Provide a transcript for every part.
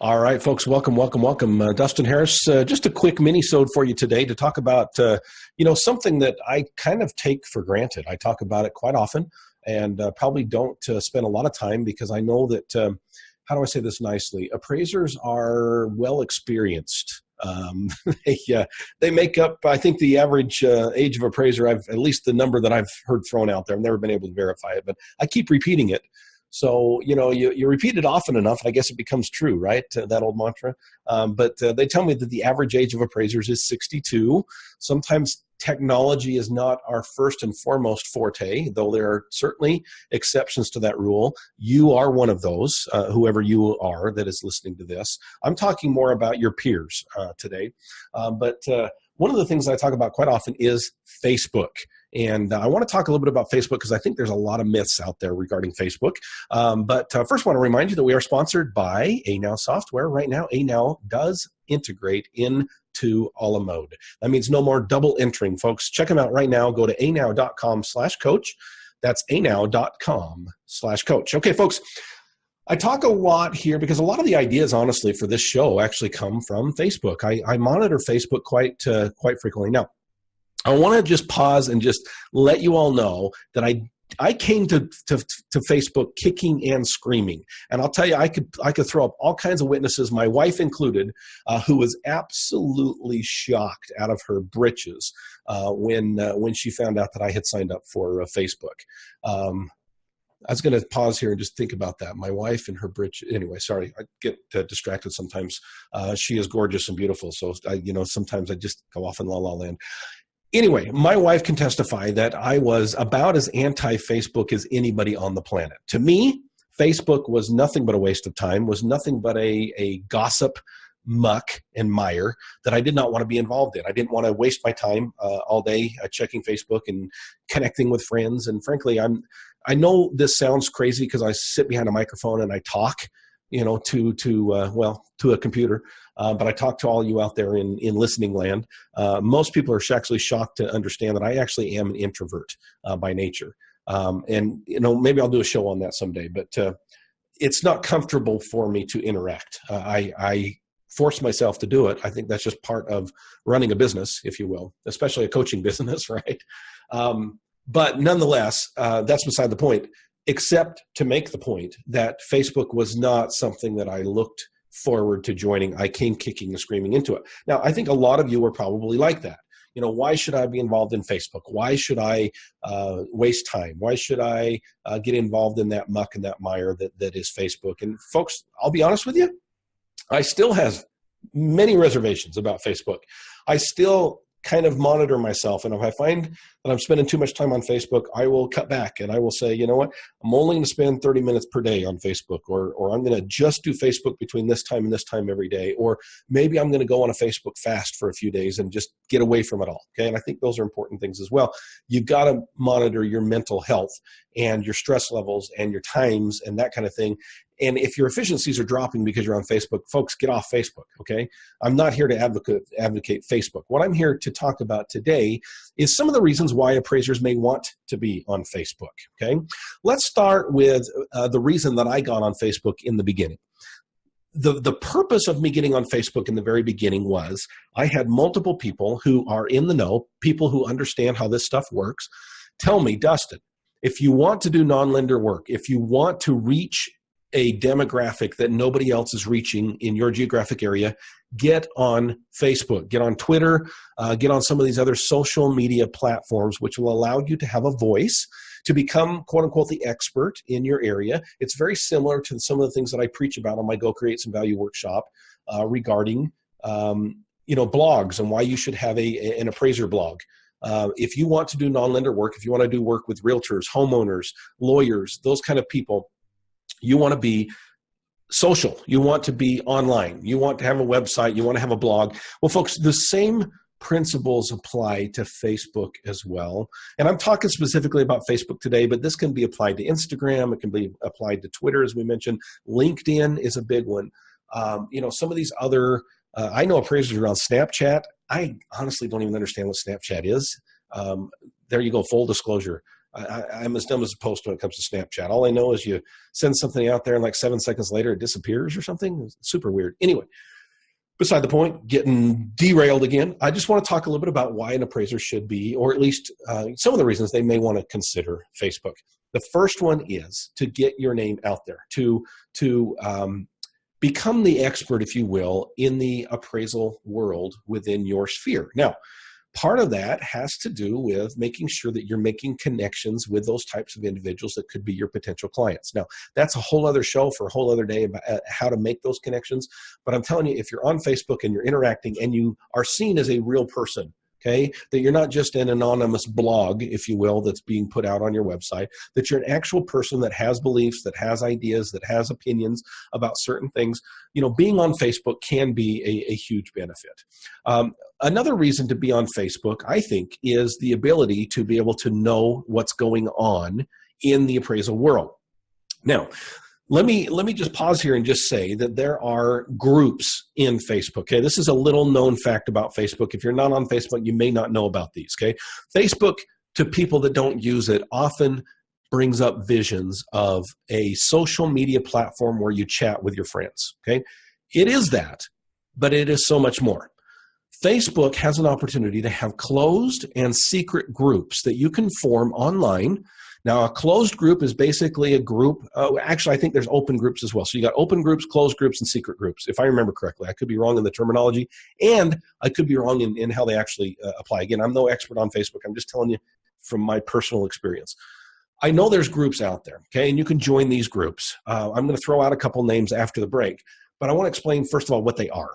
All right, folks, welcome. Dustin Harris, just a quick mini-sode for you today to talk about, something that I kind of take for granted. I talk about it quite often and probably don't spend a lot of time because I know that, how do I say this nicely? Appraisers are well experienced. They make up, I think, the average age of appraiser. At least the number that I've heard thrown out there. I've never been able to verify it, but I keep repeating it. So, you repeat it often enough, I guess it becomes true, right? That old mantra. But they tell me that the average age of appraisers is 62. Sometimes technology is not our first and foremost forte, though there are certainly exceptions to that rule. You are one of those, whoever you are that is listening to this. I'm talking more about your peers today. But one of the things I talk about quite often is Facebook. And I want to talk a little bit about Facebook because I think there's a lot of myths out there regarding Facebook. But first, I want to remind you that we are sponsored by ANow Software. Right now, ANow does integrate into Alamode. That means no more double entering, folks. Check them out right now. Go to anow.com/coach. That's anow.com/coach. Okay, folks. I talk a lot here because a lot of the ideas, honestly, for this show actually come from Facebook. I monitor Facebook quite frequently. Now, I want to just pause and just let you all know that I came to Facebook kicking and screaming. And I'll tell you, I could throw up all kinds of witnesses, my wife included, who was absolutely shocked out of her britches when she found out that I had signed up for Facebook. I was going to pause here and just think about that. My wife and her britches. Anyway, sorry, I get distracted sometimes. She is gorgeous and beautiful. So, sometimes I just go off in la la land. Anyway, my wife can testify that I was about as anti-Facebook as anybody on the planet. To me, Facebook was nothing but a waste of time, was nothing but a gossip muck and mire that I did not want to be involved in. I didn't want to waste my time all day checking Facebook and connecting with friends. And frankly, I know this sounds crazy because I sit behind a microphone and I talk, to a computer. But I talk to all you out there in listening land. Most people are actually shocked to understand that I actually am an introvert by nature. And maybe I'll do a show on that someday, but it's not comfortable for me to interact. I force myself to do it. I think that's just part of running a business, if you will, especially a coaching business, right? But nonetheless, that's beside the point, except to make the point that Facebook was not something that I looked forward to joining. I came kicking and screaming into it. Now, I think a lot of you were probably like that. Why should I be involved in Facebook? Why should I waste time? Why should I get involved in that muck and that mire that is Facebook? And folks, I'll be honest with you, I still have many reservations about Facebook. I still kind of monitor myself. And if I find that I'm spending too much time on Facebook, I will cut back and I will say, you know what, I'm only going to spend 30 minutes per day on Facebook, or I'm going to just do Facebook between this time and this time every day. Or maybe I'm going to go on a Facebook fast for a few days and just get away from it all. Okay. And I think those are important things as well. You've got to monitor your mental health and your stress levels and your times and that kind of thing. And if your efficiencies are dropping because you're on Facebook, folks, get off Facebook, okay? I'm not here to advocate Facebook. What I'm here to talk about today is some of the reasons why appraisers may want to be on Facebook, okay? Let's start with the reason that I got on Facebook in the beginning. The purpose of me getting on Facebook in the very beginning was I had multiple people who are in the know, people who understand how this stuff works, tell me, Dustin, if you want to do non-lender work, if you want to reach a demographic that nobody else is reaching in your geographic area, get on Facebook, get on Twitter, get on some of these other social media platforms, which will allow you to have a voice, to become, quote unquote, the expert in your area. It's very similar to some of the things that I preach about on my Go Create Some Value workshop regarding, blogs and why you should have an appraiser blog. If you want to do non-lender work, if you want to do work with realtors, homeowners, lawyers, those kind of people, you want to be social. You want to be online. You want to have a website. You want to have a blog. Well, folks, the same principles apply to Facebook as well. And I'm talking specifically about Facebook today, but this can be applied to Instagram. It can be applied to Twitter, as we mentioned. LinkedIn is a big one. Some of these other, I know appraisers around Snapchat. I honestly don't even understand what Snapchat is. There you go, full disclosure. I'm as dumb as a post when it comes to Snapchat. All I know is you send something out there and like 7 seconds later it disappears or something. It's super weird. Anyway, beside the point, getting derailed again. I just want to talk a little bit about why an appraiser should be, or at least some of the reasons they may want to consider Facebook. The first one is to get your name out there, to become the expert, if you will, in the appraisal world within your sphere. Now, part of that has to do with making sure that you're making connections with those types of individuals that could be your potential clients. Now, that's a whole other show for a whole other day about how to make those connections. But I'm telling you, if you're on Facebook and you're interacting and you are seen as a real person, okay, that you're not just an anonymous blog, if you will, that's being put out on your website, that you're an actual person that has beliefs, that has ideas, that has opinions about certain things, being on Facebook can be a huge benefit. Another reason to be on Facebook, I think, is the ability to be able to know what's going on in the appraisal world. Now, let me just pause here and just say that there are groups in Facebook. Okay, this is a little known fact about Facebook. If you're not on Facebook, you may not know about these. Okay, Facebook, to people that don't use it, often brings up visions of a social media platform where you chat with your friends. Okay, it is that, but it is so much more. Facebook has an opportunity to have closed and secret groups that you can form online. Now, a closed group is basically a group. Actually, I think there's open groups as well. So you got open groups, closed groups, and secret groups, if I remember correctly. I could be wrong in the terminology, and I could be wrong in how they actually apply. Again, I'm no expert on Facebook. I'm just telling you from my personal experience. I know there's groups out there, okay, and you can join these groups. I'm going to throw out a couple names after the break, but I want to explain, first of all, what they are.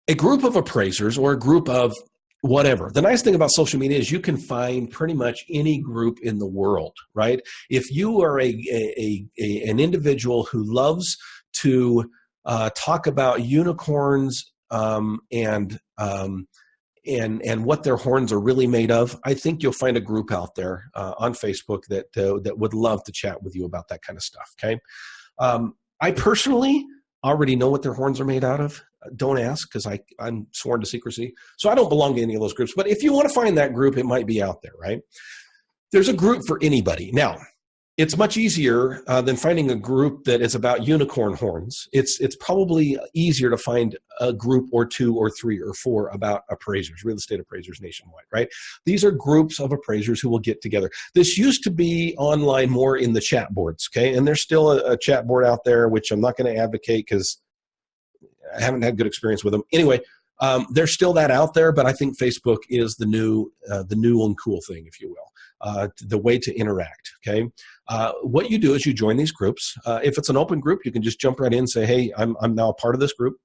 A group of appraisers or a group of whatever. The nice thing about social media is you can find pretty much any group in the world, right? If you are an individual who loves to talk about unicorns and what their horns are really made of, I think you'll find a group out there on Facebook that would love to chat with you about that kind of stuff. Okay, I personally already know what their horns are made out of. Don't ask, because I'm sworn to secrecy. So I don't belong to any of those groups. But if you want to find that group, it might be out there, right? There's a group for anybody. Now, it's much easier than finding a group that is about unicorn horns. It's probably easier to find a group or 2 or 3 or 4 about appraisers, real estate appraisers nationwide, right? These are groups of appraisers who will get together. This used to be online more in the chat boards, okay? And there's still a chat board out there, which I'm not going to advocate because I haven't had good experience with them. Anyway, there's still that out there, but I think Facebook is the new and cool thing, if you will, the way to interact. Okay, what you do is you join these groups. If it's an open group, you can just jump right in and say, "Hey, I'm now a part of this group."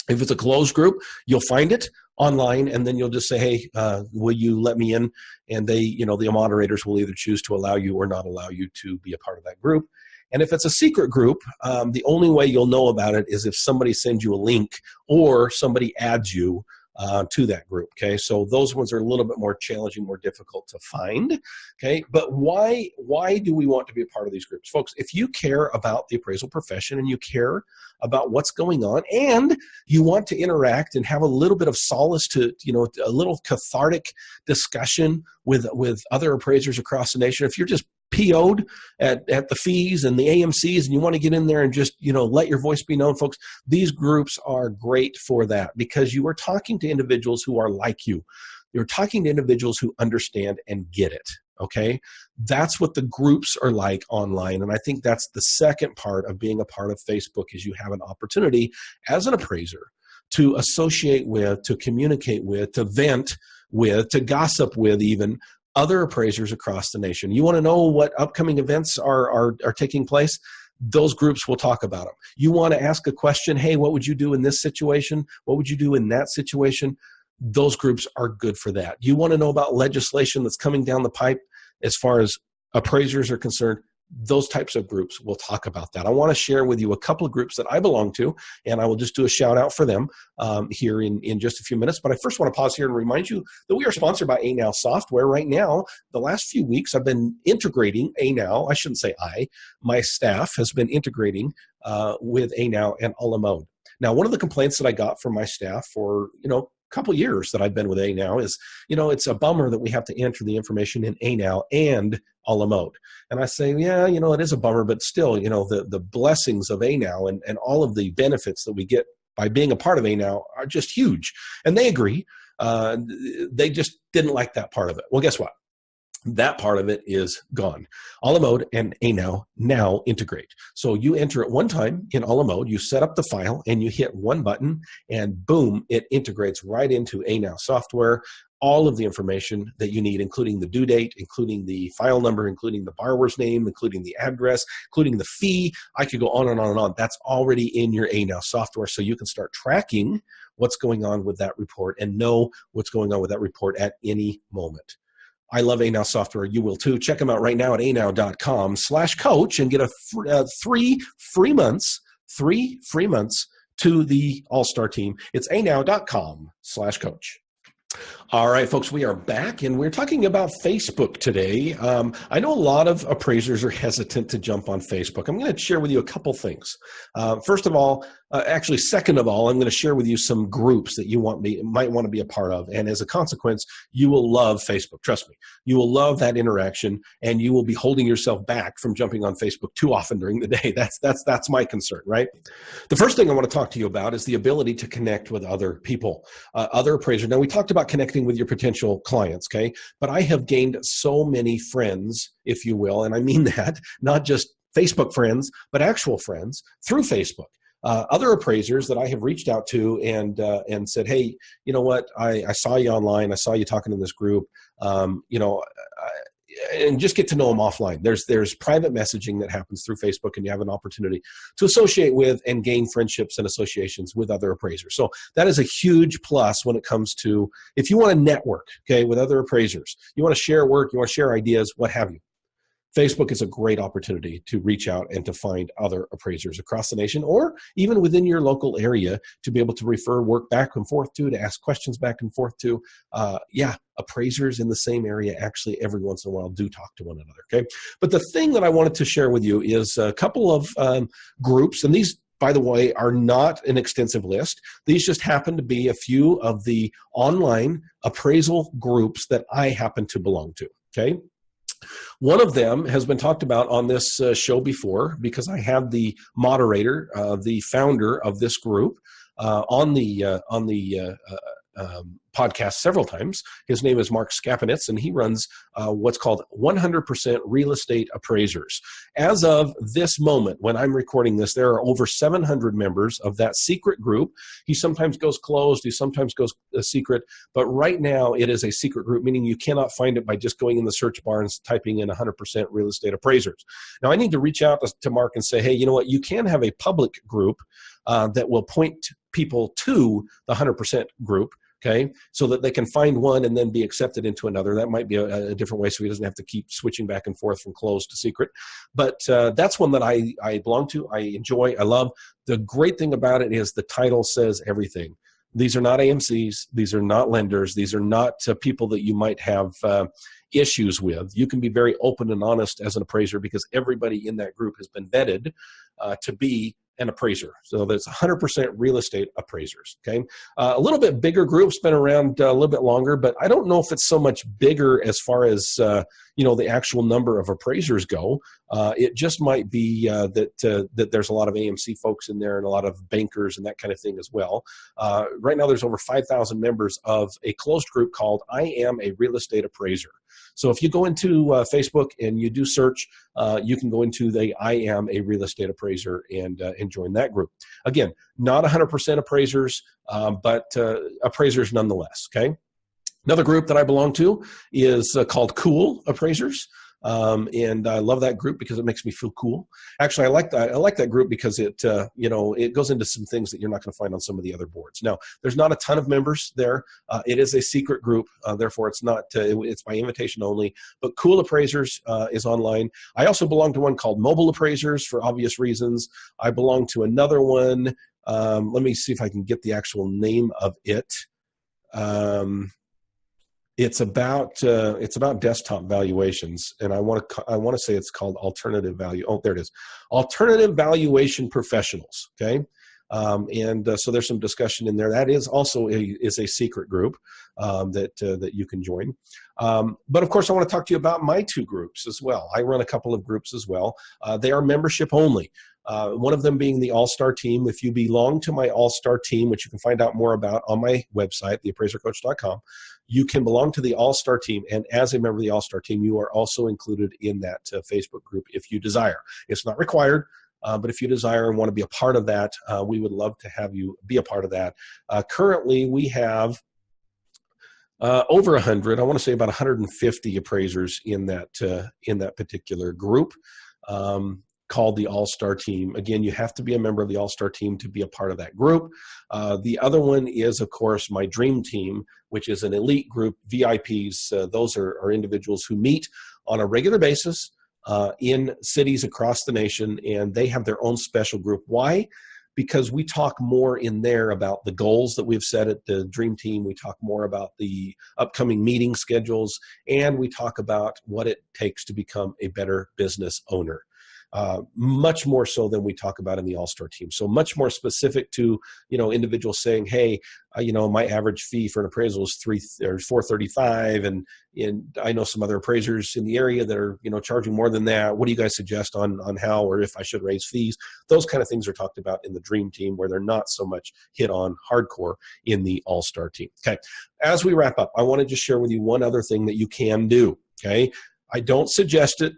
If it's a closed group, you'll find it online, and then you'll just say, "Hey, will you let me in?" And the moderators will either choose to allow you or not allow you to be a part of that group. And if it's a secret group, the only way you'll know about it is if somebody sends you a link or somebody adds you to that group, okay? So those ones are a little bit more challenging, more difficult to find, okay? But why do we want to be a part of these groups? Folks, if you care about the appraisal profession and you care about what's going on and you want to interact and have a little bit of solace to, a little cathartic discussion with other appraisers across the nation, if you're just PO'd at the fees and the AMCs and you want to get in there and just, let your voice be known, folks, these groups are great for that because you are talking to individuals who are like you. You're talking to individuals who understand and get it, okay? That's what the groups are like online, and I think that's the second part of being a part of Facebook is you have an opportunity as an appraiser to associate with, to communicate with, to vent with, to gossip with even other appraisers across the nation. You want to know what upcoming events are taking place? Those groups will talk about them. You want to ask a question, hey, what would you do in this situation? What would you do in that situation? Those groups are good for that. You want to know about legislation that's coming down the pipe as far as appraisers are concerned? Those types of groups will talk about that. I want to share with you a couple of groups that I belong to, and I will just do a shout out for them here in just a few minutes. But I first want to pause here and remind you that we are sponsored by ANow Software. Right now, the last few weeks, I've been integrating ANow. I shouldn't say my staff has been integrating with ANow and a la mode. Now, one of the complaints that I got from my staff for, couple years that I've been with ANow is, it's a bummer that we have to enter the information in ANow and a la mode. And I say, yeah, it is a bummer, but still, the blessings of ANow and all of the benefits that we get by being a part of ANow are just huge. And they agree. They just didn't like that part of it. Well, guess what? That part of it is gone. A la mode and ANow now integrate. So you enter at one time in a la mode, you set up the file, and you hit one button, and boom, it integrates right into ANow software. All of the information that you need, including the due date, including the file number, including the borrower's name, including the address, including the fee. I could go on and on and on. That's already in your ANow software, so you can start tracking what's going on with that report and know what's going on with that report at any moment. I love ANow software. You will too. Check them out right now at anow.com/coach and get a 3 free months to the All-Star team. It's anow.com/coach. All right, folks, we are back, and we're talking about Facebook today. I know a lot of appraisers are hesitant to jump on Facebook. I'm going to share with you a couple things. First of all, second of all, I'm going to share with you some groups that you might want to be a part of. And as a consequence, you will love Facebook. Trust me, you will love that interaction, and you will be holding yourself back from jumping on Facebook too often during the day. That's my concern, right? The first thing I want to talk to you about is the ability to connect with other people, other appraisers. Now, we talked about connecting with your potential clients, okay? But I have gained so many friends, if you will, and I mean that, not just Facebook friends, but actual friends through Facebook. Other appraisers that I have reached out to and said, hey, you know what, I saw you online, I saw you talking in this group, and just get to know them offline. There's private messaging that happens through Facebook, and you have an opportunity to associate with and gain friendships and associations with other appraisers. So that is a huge plus when it comes to, if you want to network, okay, with other appraisers, you want to share work, you want to share ideas, what have you. Facebook is a great opportunity to reach out and to find other appraisers across the nation or even within your local area to be able to refer work back and forth to ask questions back and forth to. Appraisers in the same area actually every once in a while do talk to one another, okay? But the thing that I wanted to share with you is a couple of groups, and these, by the way, are not an extensive list. These just happen to be a few of the online appraisal groups that I happen to belong to, okay? One of them has been talked about on this show before because I have the moderator, the founder of this group, on the podcast several times. His name is Mark Skapanitz, and he runs what's called 100% Real Estate Appraisers. As of this moment, when I'm recording this, there are over 700 members of that secret group. He sometimes goes closed, he sometimes goes secret, but right now it is a secret group, meaning you cannot find it by just going in the search bar and typing in 100% Real Estate Appraisers. Now, I need to reach out to Mark and say, hey, you know what, you can have a public group that will point people to the 100% group, okay, so that they can find one and then be accepted into another. That might be a different way so he doesn't have to keep switching back and forth from closed to secret. But that's one that I belong to, I enjoy, I love. The great thing about it is the title says everything. These are not AMCs. These are not lenders. These are not people that you might have issues with. You can be very open and honest as an appraiser because everybody in that group has been vetted to be an appraiser. So there's 100% real estate appraisers, okay? A little bit bigger group's been around a little bit longer, but I don't know if it's so much bigger as far as, the actual number of appraisers go. It just might be that there's a lot of AMC folks in there and a lot of bankers and that kind of thing as well. Right now there's over 5,000 members of a closed group called I Am a Real Estate Appraiser. So if you go into Facebook and you do search, you can go into the I Am a Real Estate Appraiser and join that group. Again, not 100% appraisers, but appraisers nonetheless, okay? Another group that I belong to is called Cool Appraisers. And I love that group because it makes me feel cool. Actually, I like that group because it goes into some things that you're not going to find on some of the other boards. Now, there's not a ton of members there. It is a secret group, therefore it's not. It's by invitation only. But Cool Appraisers is online. I also belong to one called Mobile Appraisers for obvious reasons. I belong to another one. Let me see if I can get the actual name of it. It's about desktop valuations, and I want to say it's called Alternative Value. Oh, there it is, Alternative Valuation Professionals. Okay, So there's some discussion in there. That is also a secret group that you can join. But of course, I want to talk to you about my 2 groups as well. I run a couple of groups as well. They are membership only. One of them being the All-Star Team. If you belong to my All-Star Team, which you can find out more about on my website, theappraisercoach.com, you can belong to the All-Star Team. And as a member of the All-Star Team, you are also included in that Facebook group if you desire. It's not required. But if you desire and want to be a part of that, we would love to have you be a part of that. Currently, we have over 100, I want to say about 150 appraisers in that particular group called the All-Star Team. Again, you have to be a member of the All-Star Team to be a part of that group. The other one is, of course, my Dream Team, which is an elite group, VIPs. Those are individuals who meet on a regular basis in cities across the nation, and they have their own special group. Why? Because we talk more in there about the goals that we've set at the Dream Team. We talk more about the upcoming meeting schedules, and we talk about what it takes to become a better business owner. Much more so than we talk about in the All-Star Team. So much more specific to, individuals saying, hey, my average fee for an appraisal is $435, and I know some other appraisers in the area that are, charging more than that. What do you guys suggest on how or if I should raise fees? Those kind of things are talked about in the Dream Team, where they're not so much hit on hardcore in the All-Star Team. Okay. As we wrap up, I want to just share with you one other thing that you can do. Okay. I don't suggest it,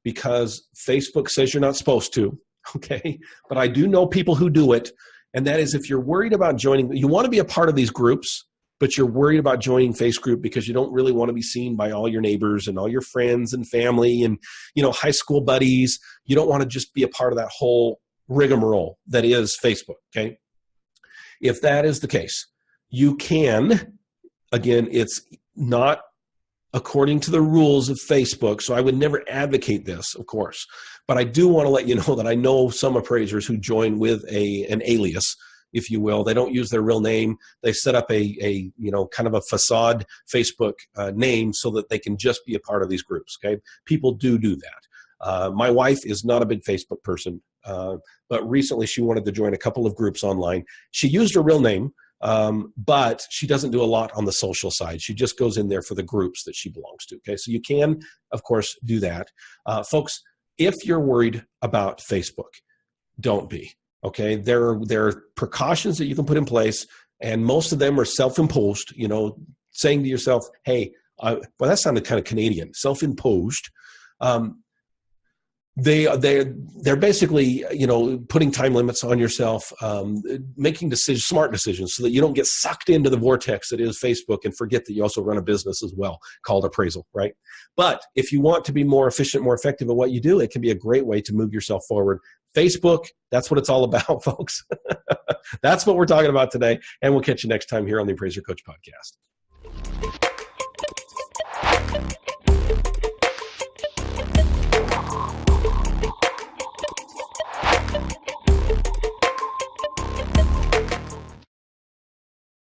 because Facebook says you're not supposed to, okay? But I do know people who do it, and that is if you're worried about joining, you want to be a part of these groups, but you're worried about joining Facebook because you don't really want to be seen by all your neighbors and all your friends and family and, high school buddies. You don't want to just be a part of that whole rigmarole that is Facebook, okay? If that is the case, you can, again, it's not according to the rules of Facebook, so I would never advocate this, of course. But I do want to let you know that I know some appraisers who join with an alias, if you will. They don't use their real name. They set up a kind of a facade Facebook name so that they can just be a part of these groups, okay? People do that. My wife is not a big Facebook person, but recently she wanted to join a couple of groups online. She used her real name, but she doesn't do a lot on the social side. She just goes in there for the groups that she belongs to. Okay, so you can, of course, do that. Folks, if you're worried about Facebook, don't be. Okay, there are precautions that you can put in place, and most of them are self-imposed. Saying to yourself, "Hey, well, that sounded kind of Canadian." Self-imposed. They're basically, putting time limits on yourself, making smart decisions so that you don't get sucked into the vortex that is Facebook and forget that you also run a business as well called appraisal, right? But if you want to be more efficient, more effective at what you do, it can be a great way to move yourself forward. Facebook, that's what it's all about, folks. That's what we're talking about today, and we'll catch you next time here on the Appraiser Coach Podcast.